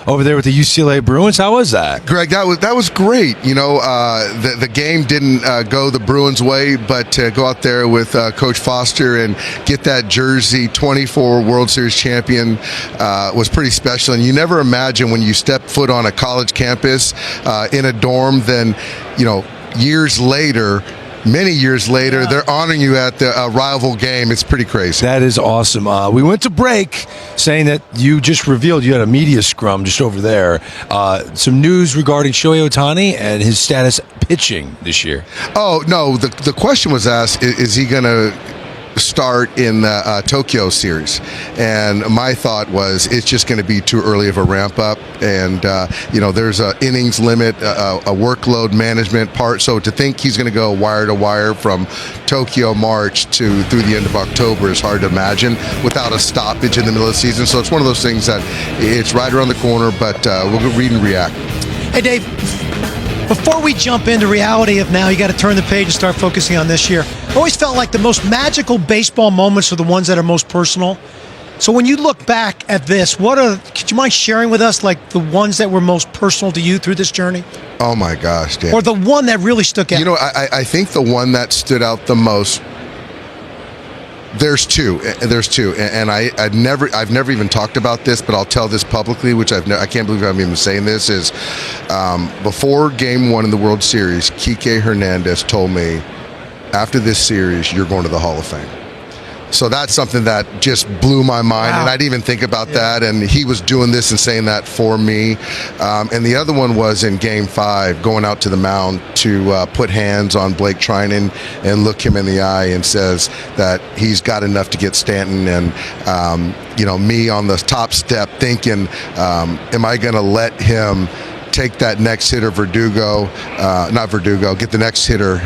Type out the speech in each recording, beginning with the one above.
over there with the UCLA Bruins. How was that? Greg, that was great. You know, the game didn't go the Bruins' way, but to go out there with Coach Foster and get that jersey, 24 World Series champion, was pretty special. And you never imagine when you step foot on a college campus in a dorm, then, you know, many years later, they're honoring you at the rival game. It's pretty crazy. That is awesome. We went to break saying that you just revealed you had a media scrum just over there. Some news regarding Shohei Ohtani and his status pitching this year. Oh, no. The question was asked, is he going to start in the Tokyo series? And my thought was it's just going to be too early of a ramp up, and you know, there's a innings limit, a workload management part, so to think he's going to go wire to wire from Tokyo March through the end of October is hard to imagine without a stoppage in the middle of the season. So it's one of those things that it's right around the corner, but we'll read and react. Hey Dave, before we jump into reality of now, you got to turn the page and start focusing on this year. I always felt like the most magical baseball moments are the ones that are most personal. So when you look back at this, could you mind sharing with us like the ones that were most personal to you through this journey? Oh my gosh, Dan. Or the one that really stuck out? You know, I think the one that stood out the most, There's two, and I've never even talked about this, but I'll tell this publicly, which I can't believe I'm even saying this, is before Game 1 in the World Series, Kike Hernandez told me, after this series, you're going to the Hall of Fame. So that's something that just blew my mind, and I didn't even think about that, and he was doing this and saying that for me. And the other one was in Game 5, going out to the mound to put hands on Blake Trinan and look him in the eye and says that he's got enough to get Stanton. And, you know, me on the top step thinking, am I going to let him take that next hitter, get the next hitter,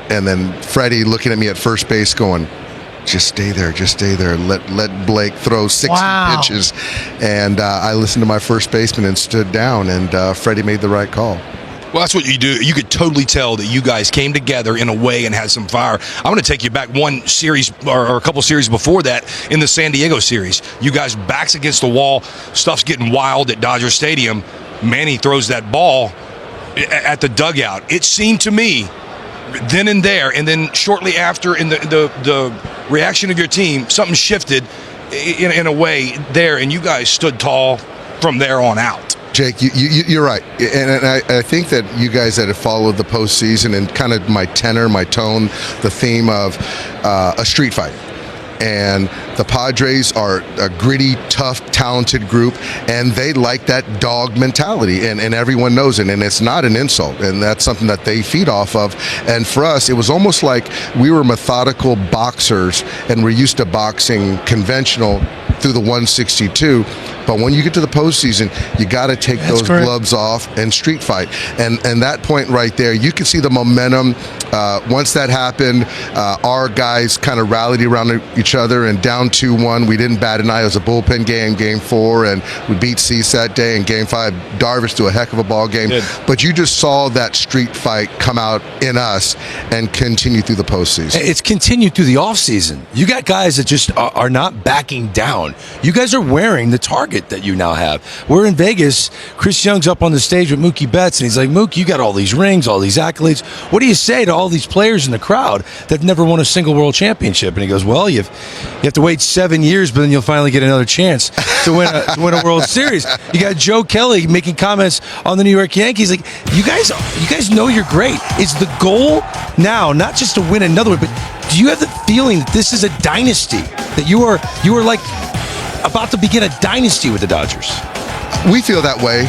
and then Freddie looking at me at first base going, just stay there. Let Blake throw 60 pitches. And I listened to my first baseman and stood down, and Freddie made the right call. Well, that's what you do. You could totally tell that you guys came together in a way and had some fire. I'm going to take you back one series or a couple series before that in the San Diego series. You guys backs against the wall. Stuff's getting wild at Dodger Stadium. Manny throws that ball at the dugout. It seemed to me then and there, and then shortly after in the reaction of your team, something shifted in a way there, and you guys stood tall from there on out. Jake, you're right, and I think that you guys that have followed the postseason and kind of my tenor, my tone, the theme of a street fight. And the Padres are a gritty, tough, talented group, and they like that dog mentality, and everyone knows it, and it's not an insult, and that's something that they feed off of. And for us, it was almost like we were methodical boxers, and we're used to boxing conventional through the 162. But when you get to the postseason, you got to take those gloves off and street fight. And that point right there, you can see the momentum. Once that happened, our guys kind of rallied around each other, and down 2-1. We didn't bat an eye. It was a bullpen game, Game 4, and we beat Cease that day. In Game 5, Darvish threw a heck of a ball game. But you just saw that street fight come out in us and continue through the postseason. It's continued through the offseason. You got guys that just are not backing down. You guys are wearing the target that you now have. We're in Vegas. Chris Young's up on the stage with Mookie Betts, and he's like, Mookie, you got all these rings, all these accolades. What do you say to all these players in the crowd that never won a single world championship? And he goes, well, you have to wait 7 years, but then you'll finally get another chance to win a World Series. You got Joe Kelly making comments on the New York Yankees. Like, you guys know you're great. Is the goal now not just to win another one, but do you have the feeling that this is a dynasty, that you are like about to begin a dynasty with the Dodgers? We feel that way,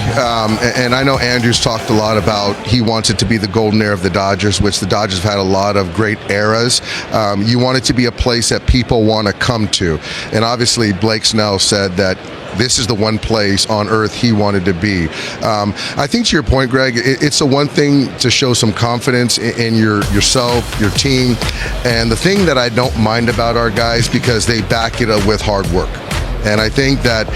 and I know Andrew's talked a lot about he wants it to be the golden era of the Dodgers, which the Dodgers have had a lot of great eras. You want it to be a place that people want to come to, and obviously Blake Snell said that this is the one place on earth he wanted to be. I think to your point, Greg, it's the one thing to show some confidence in yourself, your team, and the thing that I don't mind about our guys, because they back it up with hard work. And I think that,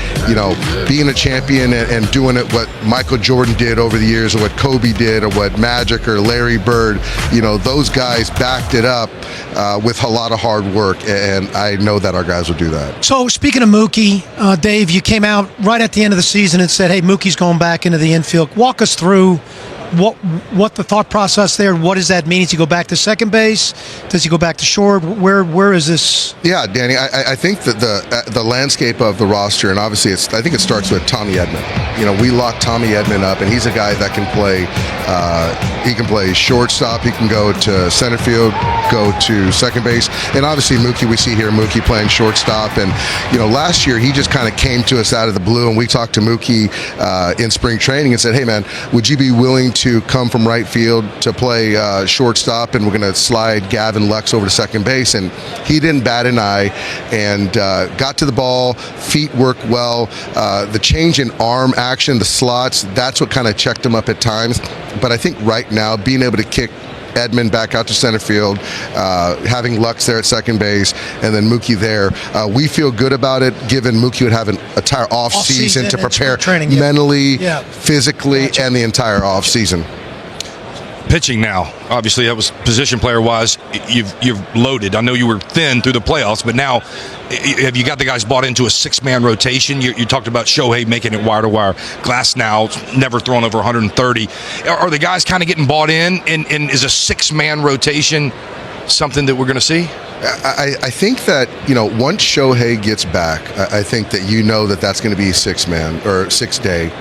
being a champion and doing it what Michael Jordan did over the years, or what Kobe did, or what Magic or Larry Bird, those guys backed it up with a lot of hard work, and I know that our guys will do that. So speaking of Mookie, Dave, you came out right at the end of the season and said, hey, Mookie's going back into the infield. Walk us through what the thought process there. What does that mean? Does he go back to second base? Does he go back to short? Where is this? Yeah, Danny, I think that the landscape of the roster, and obviously I think it starts with Tommy Edman. We locked Tommy Edman up, and he's a guy that can play. He can play shortstop. He can go to center field, go to second base, and obviously Mookie. We see here Mookie playing shortstop, and last year he just kind of came to us out of the blue, and we talked to Mookie in spring training and said, hey man, would you be willing to come from right field to play shortstop, and we're going to slide Gavin Lux over to second base? And he didn't bat an eye, and got to the ball, feet work well, the change in arm action, the slots, that's what kind of checked him up at times. But I think right now, being able to kick Edman back out to center field, having Lux there at second base, and then Mookie there, we feel good about it, given Mookie would have an entire off season to prepare mentally, physically, and the entire off season. Pitching now, obviously that was position player wise. You've loaded. I know you were thin through the playoffs, but now have you got the guys bought into a 6-man rotation? You talked about Shohei making it wire to wire. Glass now never thrown over 130. Are the guys kind of getting bought in? And is a 6-man rotation something that we're going to see? I think that, once Shohei gets back, I think that that's going to be 6-man or 6-day.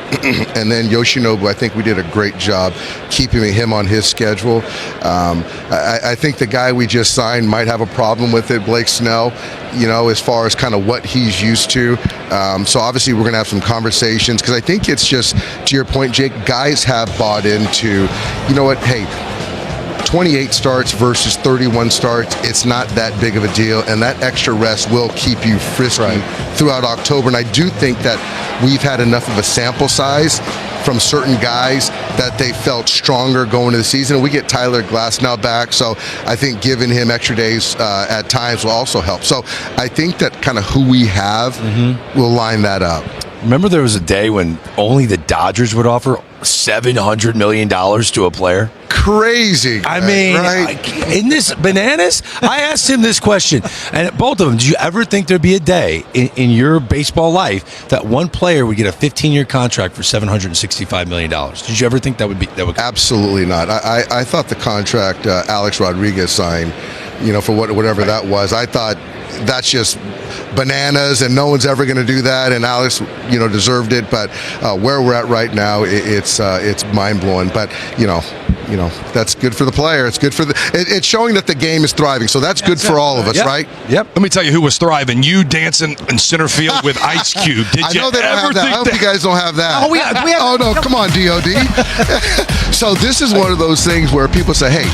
And then Yoshinobu, I think we did a great job keeping him on his schedule. I think the guy we just signed might have a problem with it, Blake Snell, as far as kind of what he's used to. So obviously we're going to have some conversations, because I think it's just, to your point, Jake, guys have bought into, hey, 28 starts versus 31 starts, it's not that big of a deal, and that extra rest will keep you frisky throughout October. And I do think that we've had enough of a sample size from certain guys that they felt stronger going into the season. We get Tyler Glasnow back, so I think giving him extra days at times will also help. So I think that kind of who we have will line that up. Remember there was a day when only the Dodgers would offer $700 million to a player? Crazy. I mean, right? Isn't this bananas? I asked him this question, and both of them, did you ever think there'd be a day in your baseball life that one player would get a 15-year contract for $765 million? Did you ever think that would? Absolutely not. I thought the contract Alex Rodriguez signed, for whatever that was, I thought that's just bananas, and no one's ever going to do that, and Alex deserved it. But where we're at right now, it's mind-blowing. But that's good for the player. It's good for it's showing that the game is thriving, so that's good for all of us. Right? Yep. Let me tell you who was thriving. You dancing in center field with Ice Cube. Did you I know they don't have that. I hope you guys don't have that. We have oh no, come on, DOD. So this is one of those things where people say, hey,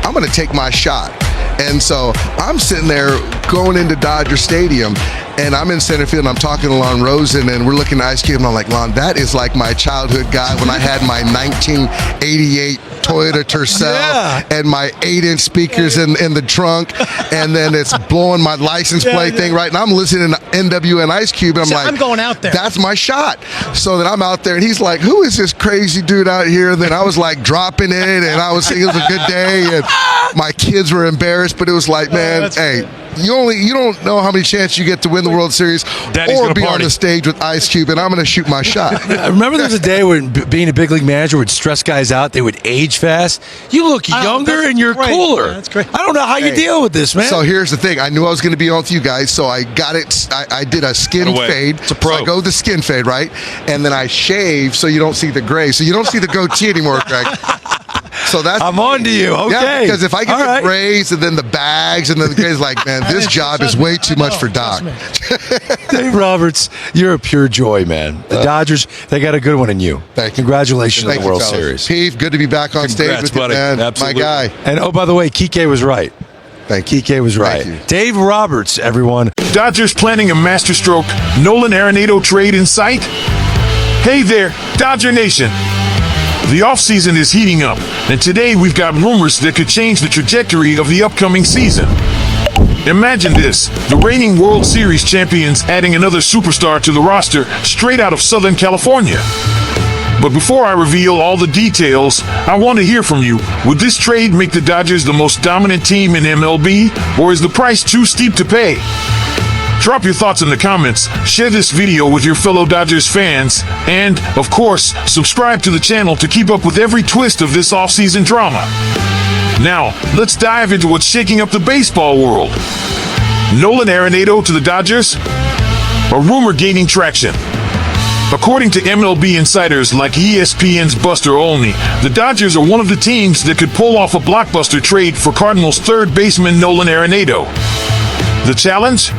I'm going to take my shot. And so I'm sitting there going into Dodger Stadium, and I'm in center field, and I'm talking to Lon Rosen, and we're looking at Ice Cube, and I'm like, Lon, that is like my childhood guy when I had my 1988 Toyota Tercel and my 8-inch speakers in the trunk, and then it's blowing my license plate thing, right? And I'm listening to NW and Ice Cube, and I'm going out there. That's my shot. So then I'm out there, and he's like, who is this crazy dude out here? And then I was like dropping it, and it was a good day, and my kids were embarrassed, but it was like, man, hey, you don't know how many chances you get to win the World Series or be on the stage with Ice Cube, and I'm going to shoot my shot. Remember there was a day when being a big league manager would stress guys out. They would age fast. You look younger and you're cooler. Yeah, that's great. I don't know how you deal with this, man. So here's the thing. I knew I was going to be on with you guys, so I got it. I did a skin fade. It's a pro. So I go the skin fade, right? And then I shave so you don't see the gray. So you don't see the goatee anymore, Greg. So that's I'm on to you. Okay. Yeah, because if I get the grays and then the bags and then the grays, like, man, this job is way too much for Doc. Dave Roberts, you're a pure joy, man. The Dodgers, they got a good one in you. Thank you. Congratulations on the World Series. Pete, good to be back on stage with you, man. Absolutely. My guy. And oh, by the way, Kike was right. Thank you. Kike was right. Thank you. Dave Roberts, everyone. Dodgers planning a Masterstroke Nolan Arenado trade in sight? Hey there, Dodger Nation. The offseason is heating up, and today we've got rumors that could change the trajectory of the upcoming season. Imagine this, the reigning World Series champions adding another superstar to the roster straight out of Southern California. But before I reveal all the details, I want to hear from you. Would this trade make the Dodgers the most dominant team in MLB, or is the price too steep to pay? Drop your thoughts in the comments, share this video with your fellow Dodgers fans, and, of course, subscribe to the channel to keep up with every twist of this offseason drama. Now, let's dive into what's shaking up the baseball world. Nolan Arenado to the Dodgers? A rumor gaining traction. According to MLB insiders like ESPN's Buster Olney, the Dodgers are one of the teams that could pull off a blockbuster trade for Cardinals third baseman Nolan Arenado. The challenge?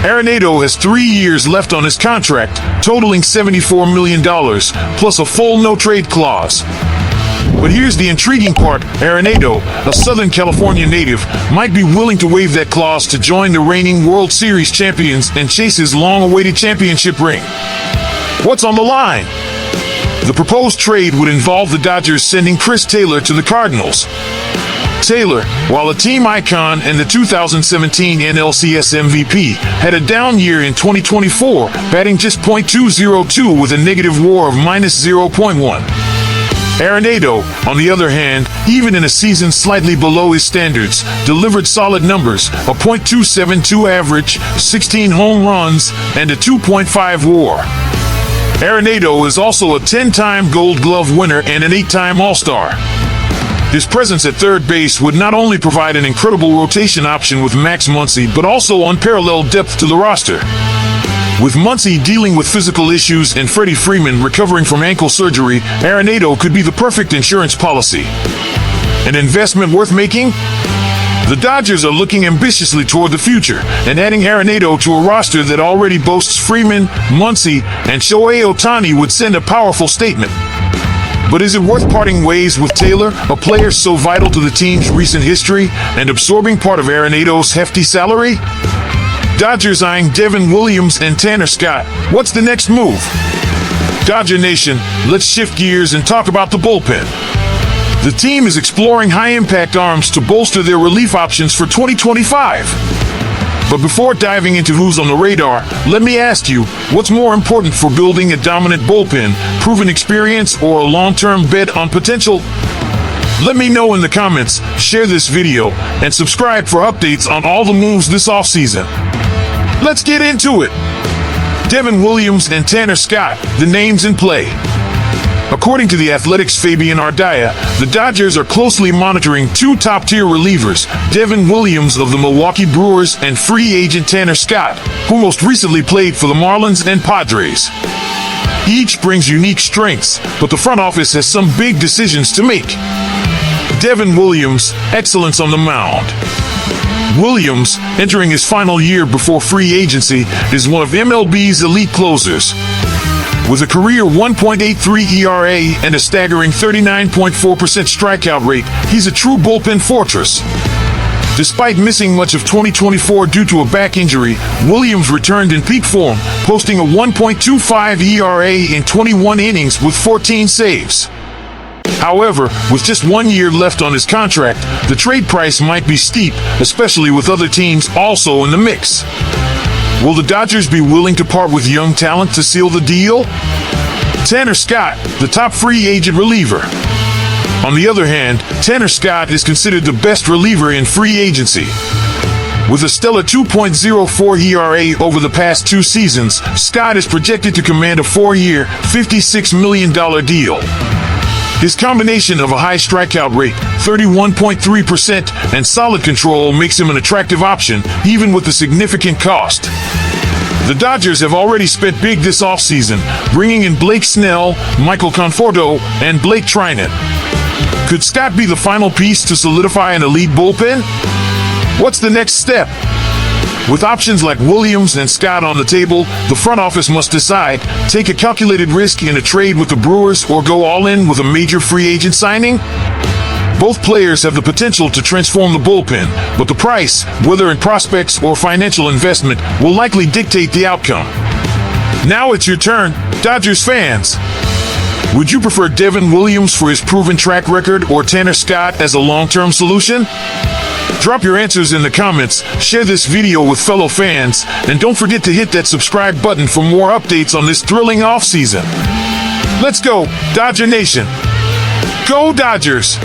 Arenado has 3 years left on his contract, totaling $74 million, plus a full no-trade clause. But here's the intriguing part. Arenado, a Southern California native, might be willing to waive that clause to join the reigning World Series champions and chase his long-awaited championship ring. What's on the line? The proposed trade would involve the Dodgers sending Chris Taylor to the Cardinals. Taylor, while a team icon and the 2017 NLCS MVP, had a down year in 2024, batting just .202 with a negative WAR of -0.1. Arenado, on the other hand, even in a season slightly below his standards, delivered solid numbers, a .272 average, 16 home runs, and a 2.5 WAR. Arenado is also a 10-time Gold Glove winner and an 8-time All-Star. His presence at third base would not only provide an incredible rotation option with Max Muncy, but also unparalleled depth to the roster. With Muncy dealing with physical issues and Freddie Freeman recovering from ankle surgery, Arenado could be the perfect insurance policy. An investment worth making? The Dodgers are looking ambitiously toward the future, and adding Arenado to a roster that already boasts Freeman, Muncy, and Shohei Ohtani would send a powerful statement. But is it worth parting ways with Taylor, a player so vital to the team's recent history, and absorbing part of Arenado's hefty salary? Dodgers eyeing Devin Williams and Tanner Scott. What's the next move? Dodger Nation, let's shift gears and talk about the bullpen. The team is exploring high-impact arms to bolster their relief options for 2025. But before diving into who's on the radar, let me ask you, what's more important for building a dominant bullpen, proven experience or a long-term bet on potential? Let me know in the comments, share this video, and subscribe for updates on all the moves this offseason. Let's get into it. Devin Williams and Tanner Scott, the names in play. According to The Athletic's Fabian Ardaya, the Dodgers are closely monitoring two top-tier relievers, Devin Williams of the Milwaukee Brewers and free agent Tanner Scott, who most recently played for the Marlins and Padres. Each brings unique strengths, but the front office has some big decisions to make. Devin Williams, excellence on the mound. Williams, entering his final year before free agency, is one of MLB's elite closers. With a career 1.83 ERA and a staggering 39.4% strikeout rate, he's a true bullpen fortress. Despite missing much of 2024 due to a back injury, Williams returned in peak form, posting a 1.25 ERA in 21 innings with 14 saves. However, with just 1 year left on his contract, the trade price might be steep, especially with other teams also in the mix. Will the Dodgers be willing to part with young talent to seal the deal? Tanner Scott, the top free agent reliever. On the other hand, Tanner Scott is considered the best reliever in free agency. With a stellar 2.04 ERA over the past 2 seasons, Scott is projected to command a 4-year, $56 million deal. His combination of a high strikeout rate, 31.3%, and solid control makes him an attractive option, even with the significant cost. The Dodgers have already spent big this offseason, bringing in Blake Snell, Michael Conforto, and Blake Trinan. Could Scott be the final piece to solidify an elite bullpen? What's the next step? With options like Williams and Scott on the table, the front office must decide, take a calculated risk in a trade with the Brewers or go all in with a major free agent signing? Both players have the potential to transform the bullpen, but the price, whether in prospects or financial investment, will likely dictate the outcome. Now it's your turn, Dodgers fans. Would you prefer Devin Williams for his proven track record or Tanner Scott as a long-term solution? Drop your answers in the comments, share this video with fellow fans, and don't forget to hit that subscribe button for more updates on this thrilling offseason. Let's go, Dodger Nation. Go Dodgers!